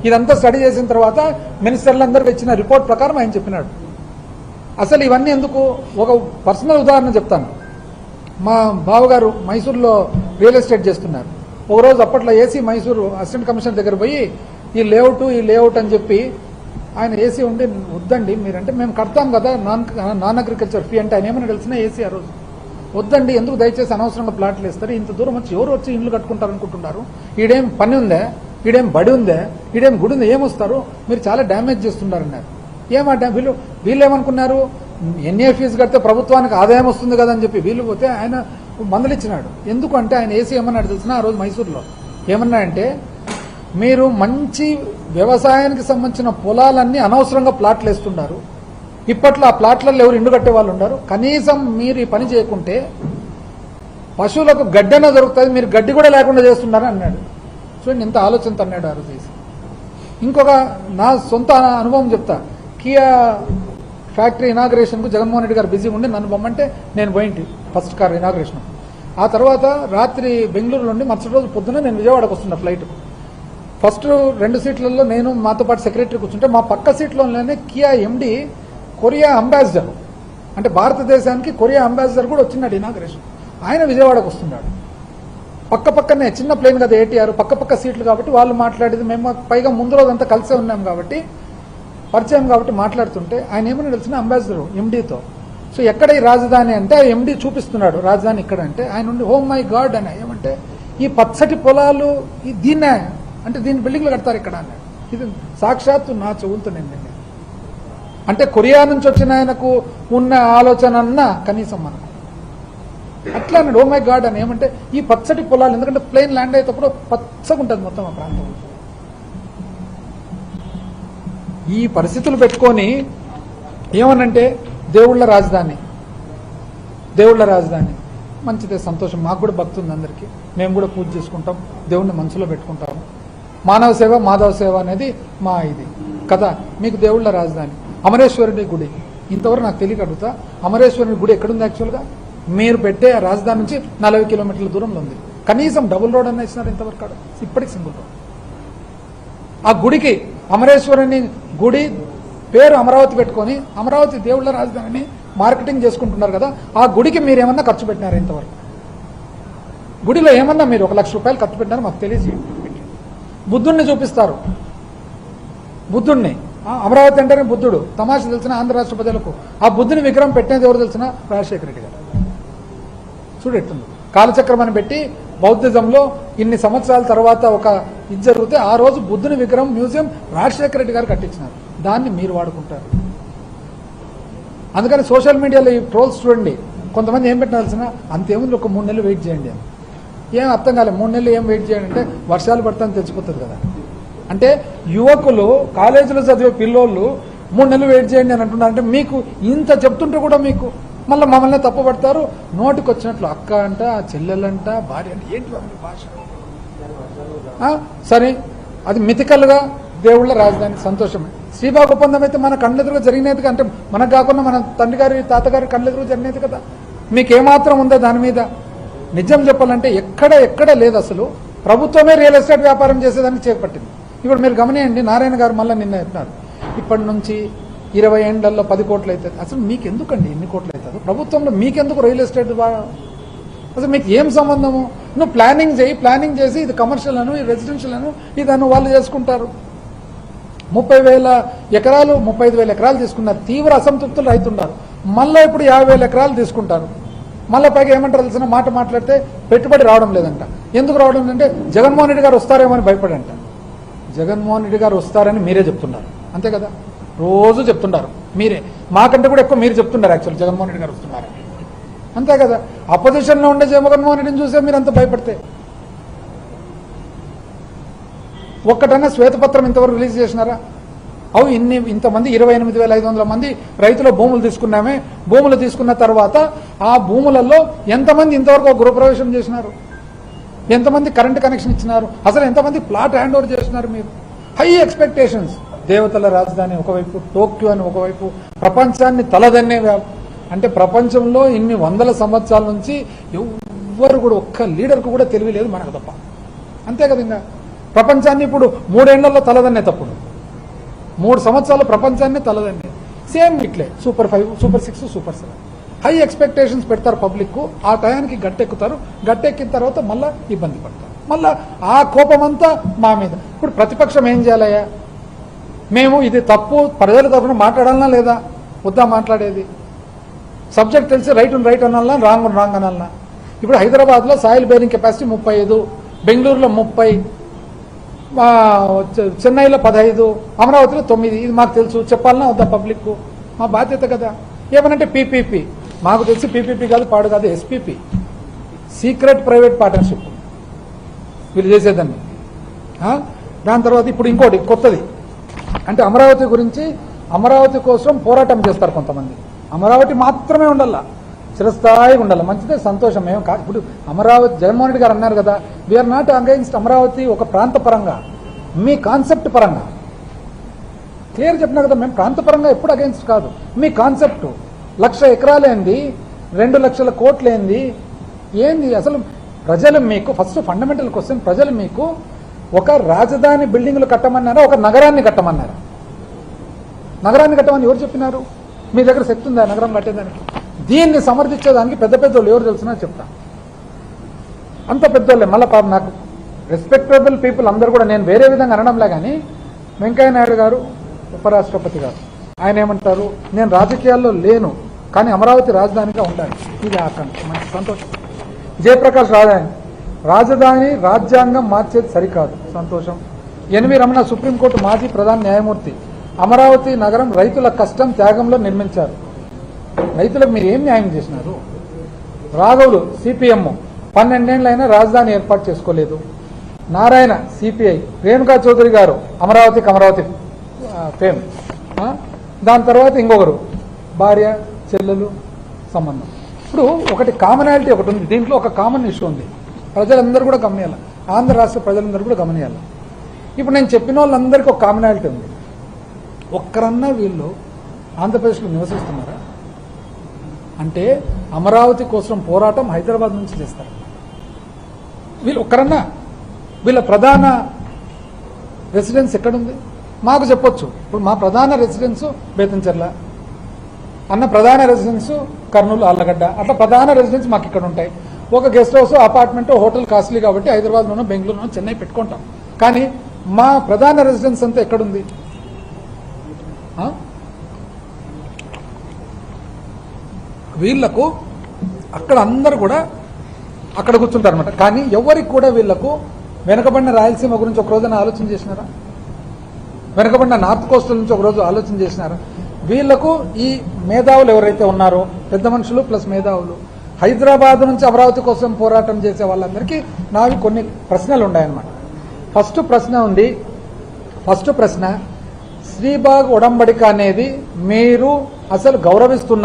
ఇదంతా స్టడీ చేసిన తర్వాత మినిస్టర్లందరికీ ఇచ్చిన రిపోర్ట్ ప్రకారం ఆయన చెప్పినాడు. అసలు ఇవన్నీ ఎందుకు? ఒక పర్సనల్ ఉదాహరణ చెప్తాను. మా బావగారు మైసూరులో రియల్ ఎస్టేట్ చేస్తున్నారు. ఒకరోజు అప్పట్లో ఏసీ మైసూరు అసిస్టెంట్ కమిషనర్ దగ్గర పోయి ఈ లేఅవుట్ అని చెప్పి ఆయన ఏసీ ఉండి వద్దండి మీరంటే మేము కడతాం కదా నాన్ అగ్రికల్చర్ ఫీ అంటే ఆయన ఏమైనా తెలిసినా ఏసీ ఆ రోజు వద్దండి ఎందుకు దయచేసి అనవసరంగా ప్లాట్లు వేస్తారు, ఇంత దూరం వచ్చి ఎవరు వచ్చి ఇల్లు కట్టుకుంటారు అనుకుంటున్నారు, ఈడేం పని ఉందే, ఈడేం బడి ఉందే, ఈడేం గుడి ఉందే, ఏమొస్తారు, మీరు చాలా డ్యామేజ్ చేస్తున్నారన్నారు. ఏమంటే వీళ్ళు ఏమనుకున్నారు, ఎన్ఏ ఫీజు కడితే ప్రభుత్వానికి ఆదాయం వస్తుంది కదా అని చెప్పి వీళ్ళు పోతే ఆయన మందలిచ్చినాడు. ఎందుకు అంటే ఆయన ఏసీ ఏమన్నాడు తెలిసిన ఆ రోజు మైసూరులో ఏమన్నా అంటే మీరు మంచి వ్యవసాయానికి సంబంధించిన పొలాలన్నీ అనవసరంగా ప్లాట్లు వేస్తున్నారు, ఇప్పట్లో ఆ ప్లాట్లలో ఎవరు ఇండు కట్టే వాళ్ళు ఉన్నారు, కనీసం మీరు ఈ పని చేయకుంటే పశువులకు గడ్డన దొరుకుతుంది, మీరు గడ్డి కూడా లేకుండా చేస్తున్నారని అన్నాడు. చూడండి ఇంత ఆలోచనతో అన్నాడు ఆ రోజు చేసి. ఇంకొక నా సొంత అనుభవం చెప్తా. కియా ఫ్యాక్టరీ ఇనాగ్రేషన్కు జగన్మోహన్ రెడ్డి గారు బిజీగా ఉండి నన్ను బొమ్మంటే నేను పోయింటి ఫస్ట్ కార్ ఇనాగ్రేషన్. ఆ తర్వాత రాత్రి బెంగళూరు నుండి మరుసటి రోజు పొద్దున నేను విజయవాడకు వస్తున్నా ఫ్లైట్. ఫస్ట్ 2 సీట్లలో నేను మాతో పాటు సెక్రటరీ కూర్చుంటే మా పక్క సీట్లోనే కియా ఎండి కొరియా అంబాసిడర్ అంటే భారతదేశానికి కొరియా అంబాసిడర్ కూడా వచ్చినాడు ఇనాగ్రేషన్. ఆయన విజయవాడకు వస్తున్నాడు. పక్కనే చిన్న ప్లేన్ కదా ఏటీఆర్, పక్క సీట్లు కాబట్టి వాళ్ళు మాట్లాడేది మేము పైగా ముందు రోజంతా కలిసే ఉన్నాం కాబట్టి పరిచయం కాబట్టి మాట్లాడుతుంటే ఆయన ఏమని తెలిసిన అంబాసిడర్ ఎండీతో. సో ఎక్కడ ఈ రాజధాని అంటే ఆ ఎండీ చూపిస్తున్నాడు రాజధాని ఇక్కడ అంటే ఆయన ఉండి హోమ్ మై గాడ్ అని ఏమంటే ఈ పచ్చటి పొలాలు దీన్నే అంటే దీని బిల్డింగ్లు కడతారు ఇక్కడ అన్నాడు. ఇది సాక్షాత్తు నా చెవులతో నేను అంటే కొరియా నుంచి వచ్చిన ఆయనకు ఉన్న ఆలోచన అన్నా కనీసం మనకు అట్లా అన్నాడు. ఓ మై గాడ్ అని ఏమంటే ఈ పచ్చటి పొలాలు ఎందుకంటే ప్లేన్ ల్యాండ్ అయ్యేటప్పుడు పచ్చగా ఉంటుంది మొత్తం ఆ ప్రాంతంలో. ఈ పరిస్థితులు పెట్టుకొని ఏమనంటే దేవుళ్ళ రాజధాని మంచిదే, సంతోషం, మాకు కూడా భక్తి ఉంది అందరికీ, మేము కూడా పూజ చేసుకుంటాం, దేవుణ్ణి మనసులో పెట్టుకుంటాము, మానవ సేవ మాధవ సేవ అనేది మా ఇది కదా. మీకు దేవుళ్ళ రాజధాని అమరేశ్వరుడి గుడి ఇంతవరకు నాకు తెలియక అడుగుతా, అమరేశ్వరుని గుడి ఎక్కడుంది యాక్చువల్గా? మీరు పెట్టే రాజధాని నుంచి 40 కిలోమీటర్ల దూరంలో ఉంది. కనీసం డబుల్ రోడ్ అన్న ఇచ్చినారు ఇంతవరకు, ఇప్పటికి సింగిల్ రోడ్. ఆ గుడికి అమరేశ్వరుని గుడి పేరు అమరావతి పెట్టుకొని అమరావతి దేవుళ్ళ రాజధానిని మార్కెటింగ్ చేసుకుంటున్నారు కదా, ఆ గుడికి మీరు ఏమన్నా ఖర్చు పెట్టినారు ఇంతవరకు? గుడిలో ఏమన్నా మీరు 1 లక్ష రూపాయలు ఖర్చు పెట్టినారు మాకు తెలియదు. బుద్ధుణ్ణి చూపిస్తారు, బుద్ధుణ్ణి అమరావతి అంటేనే బుద్ధుడు తమాష తెలిసిన ఆంధ్ర రాష్ట్ర ప్రజలకు. ఆ బుద్ధుని విగ్రహం పెట్టినది ఎవరు తెలిసిన? రాజశేఖర రెడ్డి గారు. చూడెట్టుంది కాలచక్రం అని పెట్టి బౌద్ధిజంలో ఇన్ని సంవత్సరాల తర్వాత ఒక ఇది జరిగితే ఆ రోజు బుద్ధుని విగ్రహం మ్యూజియం రాజశేఖర రెడ్డి గారు కట్టించినారు, దాన్ని మీరు వాడుకుంటారు. అందుకని సోషల్ మీడియాలో ఈ ట్రోల్స్ చూడండి, కొంతమంది ఏం పెట్టాల్సిన అంతేముంది 3 నెలలు వెయిట్ చేయండి అని. ఏం అర్థం కాలేదు, 3 నెలలు ఏం వెయిట్ చేయండి అంటే వర్షాలు పడతాయని తెలిసిపోతుంది కదా. అంటే యువకులు కాలేజీలో చదివే పిల్లోళ్ళు 3 నెలలు వెయిట్ చేయండి అని అంటున్నారు. అంటే మీకు ఇంత చెప్తుంటే కూడా మీకు మళ్ళీ మమ్మల్ని తప్పుపడతారు, నోటికి వచ్చినట్లు అక్క అంట, చెల్లెలంట, భార్య అంటే ఏంటి భాష? సరే అది మితికల్గా దేవుళ్ళ రాజధాని సంతోషమే. శ్రీబాగ్ ఒప్పందం అయితే మన కళ్ళెదురుగా జరిగినది, అంటే మనకు కాకుండా మన తండ్రి గారి తాతగారి కళ్ళెదురుగా జరిగినది కదా. మీకేమాత్రం ఉందో దాని మీద? నిజం చెప్పాలంటే ఎక్కడ లేదు అసలు. ప్రభుత్వమే రియల్ ఎస్టేట్ వ్యాపారం చేసేదానికి చేపట్టింది. ఇప్పుడు మీరు గమనియండి, నారాయణ గారు మళ్ళీ నిన్న చెప్పినారు ఇప్పటి నుంచి 20 ఏళ్లలో 10 కోట్లు అవుతుంది. అసలు మీకు ఎందుకండి ఎన్ని కోట్లు అవుతుంది ప్రభుత్వంలో? మీకెందుకు రియల్ ఎస్టేట్? అసలు మీకు ఏం సంబంధము? నువ్వు ప్లానింగ్ చేసి ఇది కమర్షియల్ అను, ఇది రెసిడెన్షియల్ అను, ఇదను వాళ్ళు చేసుకుంటారు. 30,000 ఎకరాలు 35,000 ఎకరాలు తీసుకున్నారు. తీవ్ర అసంతృప్తులు రైతున్నారు. మళ్ళీ ఇప్పుడు 50,000 ఎకరాలు తీసుకుంటారు. మళ్ళీ పైగా ఏమంటారు తెలిసిన మాట మాట్లాడితే పెట్టుబడి రావడం లేదంట. ఎందుకు రావడం లేదంటే జగన్మోహన్ రెడ్డి గారు వస్తారేమో అని భయపడంట. జగన్మోహన్ రెడ్డి గారు వస్తారని మీరే చెప్తున్నారు, అంతే కదా? రోజు చెప్తున్నారు మీరే, మాకంటే కూడా ఎక్కువ మీరు చెప్తున్నారు యాక్చువల్ జగన్మోహన్ రెడ్డి గారు వస్తున్నారని, అంతే కదా? అపోజిషన్లో ఉండే జగన్మోహన్ రెడ్డిని చూసే మీరు అంత భయపడితే ఒక్కటన్నా శ్వేతపత్రం ఇంతవరకు రిలీజ్ చేసినారా? ఇంతమంది 28,500 మంది రైతుల భూములు తీసుకున్నామే, భూములు తీసుకున్న తర్వాత ఆ భూములలో ఎంతమంది ఇంతవరకు గృహప్రవేశం చేసినారు? ఎంతమంది కరెంట్ కనెక్షన్ ఇచ్చినారు? అసలు ఎంతమంది ప్లాట్ హ్యాండ్ ఓవర్ చేసినారు? మీరు హై ఎక్స్పెక్టేషన్స్. దేవతల రాజధాని ఒకవైపు, టోక్యో అని ఒకవైపు, ప్రపంచాన్ని తలదన్నే అంటే ప్రపంచంలో ఇన్ని 100 సంవత్సరాల నుంచి ఎవ్వరు కూడా ఒక్క లీడర్కు కూడా తెలివి లేదు మనకు తప్ప, అంతే కదా. ఇంకా ప్రపంచాన్ని ఇప్పుడు 3 ఏళ్లలో తలదన్నే తప్పుడు 3 సంవత్సరాలు ప్రపంచాన్ని తలదన్నే సేమ్ ఇట్లే super 5 super 6 super 7 high expectations పెడతారు పబ్లిక్ ఆ టయానికి గట్టెక్కుతారు గట్టెక్కిన తర్వాత మళ్ళీ ఇబ్బంది పడతారు మళ్ళీ ఆ కోపమంతా మా మీద ఇప్పుడు ప్రతిపక్షం ఏం చేయాలయ్యా మేము ఇది తప్పు ప్రజల తరఫున మాట్లాడాలన్నా లేదా వద్దా మాట్లాడేది సబ్జెక్ట్ తెలిసి రైట్ అనాలన్నా రాంగ్ అనాలన్నా ఇప్పుడు హైదరాబాద్లో సాయిల్ బేరింగ్ కెపాసిటీ 35 బెంగళూరులో 30 చెన్నైలో 15 అమరావతిలో 9 ఇది మాకు తెలుసు చెప్పాలన్నా వద్దా పబ్లిక్ మా బాధ్యత కదా ఏమనంటే పీపీపీ మాకు తెలిసి పీపీపీ కాదు పాడు కాదు ఎస్పీపీ సీక్రెట్ ప్రైవేట్ పార్ట్నర్షిప్ వీళ్ళు చేసేదాన్ని దాని తర్వాత ఇప్పుడు ఇంకోటి కొత్తది అంటే అమరావతి గురించి అమరావతి కోసం పోరాటం చేస్తారు కొంతమంది అమరావతి మాత్రమే ఉండాల చిరస్థాయిగా ఉండాలి మంచిదే సంతోషం మేము కాదు ఇప్పుడు అమరావతి జగన్మోహన్ రెడ్డి గారు అన్నారు కదా వీఆర్ నాట్ అగైన్స్ట్ అమరావతి ఒక ప్రాంత పరంగా మీ కాన్సెప్ట్ పరంగా క్లియర్ చెప్పినా కదా మేము ప్రాంతపరంగా ఎప్పుడు అగైన్స్ట్ కాదు మీ కాన్సెప్ట్ 1,00,000 ఎకరాలేంది 2 లక్షల కోట్లేంది ఏంది అసలు ప్రజలు మీకు ఫస్ట్ ఫండమెంటల్ క్వశ్చన్ ప్రజలు మీకు ఒక రాజధాని బిల్డింగ్లు కట్టమన్నారా ఒక నగరాన్ని కట్టమన్నారా నగరాన్ని కట్టమని ఎవరు చెప్పినారు మీ దగ్గర శక్తి ఉందా నగరం కట్టేదానికి దీన్ని సమర్థించేదానికి పెద్ద పెద్దోళ్ళు ఎవరు తెలిసినా చెప్తా అంత పెద్దోళ్ళే మళ్ళీ నాకు రెస్పెక్టబుల్ పీపుల్ అందరూ కూడా నేను వేరే విధంగా అనడంలే కానీ వెంకయ్య నాయుడు గారు ఉపరాష్ట్రపతి గారు ఆయన ఏమంటారు నేను రాజకీయాల్లో లేను కానీ అమరావతి రాజధానిగా ఉండాలి ఇది ఆకాంక్ష మంచి సంతోషం జయప్రకాష్ రాజధాని రాజ్యాంగం మార్చేది సరికాదు సంతోషం ఎన్వి రమణ సుప్రీంకోర్టు మాజీ ప్రధాన న్యాయమూర్తి అమరావతి నగరం రైతుల కష్టం త్యాగంలో నిర్మించారు రైతులకు మీరు ఏం న్యాయం చేసినారు రాఘవులు సిపిఎం 12 ఏళ్లైనా రాజధాని ఏర్పాటు చేసుకోలేదు నారాయణ సిపిఐ రేణుకా చౌదరి గారు అమరావతి ఫేమ్ దాని తర్వాత ఇంకొకరు భార్య చెల్లెలు సంబంధం ఇప్పుడు ఒకటి కామనాలిటీ ఒకటి ఉంది దీంట్లో ఒక కామన్ ఇష్యూ ఉంది ప్రజలందరూ కూడా గమనియాలి ఆంధ్ర రాష్ట్ర ప్రజలందరూ కూడా గమనియాలి ఇప్పుడు నేను చెప్పిన వాళ్ళందరికీ ఒక కామనాలిటీ ఉంది ఒక్కరన్నా వీళ్ళు ఆంధ్రప్రదేశ్లో నివసిస్తున్నారా అంటే అమరావతి కోసం పోరాటం హైదరాబాద్ నుంచి చేస్తారు వీళ్ళు ఒక్కరన్నా వీళ్ళ ప్రధాన రెసిడెన్స్ ఎక్కడుంది మాకు చెప్పొచ్చు ఇప్పుడు మా ప్రధాన రెసిడెన్స్ బేతంచెర్ల అన్న ప్రధాన రెసిడెన్స్ కర్నూలు ఆళ్లగడ్డ అట్లా ప్రధాన రెసిడెన్స్ మాకు ఇక్కడ ఉంటాయి ఒక guest house apartment hotel costly కాబట్టి హైదరాబాద్లోనో బెంగళూరులోనో చెన్నై పెట్టుకుంటాం కానీ మా ప్రధాన రెసిడెన్స్ అంతా ఎక్కడుంది వీళ్లకు అక్కడ అందరూ కూడా అక్కడ కూర్చుంటారు అనమాట కానీ ఎవరికి కూడా వీళ్లకు వెనకబడిన రాయలసీమ గురించి ఒక రోజున ఆలోచన చేసినారా వెనకబడిన నార్త్ కోస్టల్ నుంచి ఒక రోజు ఆలోచన చేసినారా వీళ్లకు ఈ మేధావులు ఎవరైతే ఉన్నారో పెద్ద మనుషులు ప్లస్ మేధావులు హైదరాబాద్ నుంచి అమరావతి కోసం పోరాటం చేసే వాళ్ళందరికీ నావి కొన్ని ప్రశ్నలు ఉన్నాయన్నమాట ఫస్ట్ ప్రశ్న శ్రీబాగ్ ఒడంబడిక అనేది మీరు అసలు గౌరవిస్తున్నారు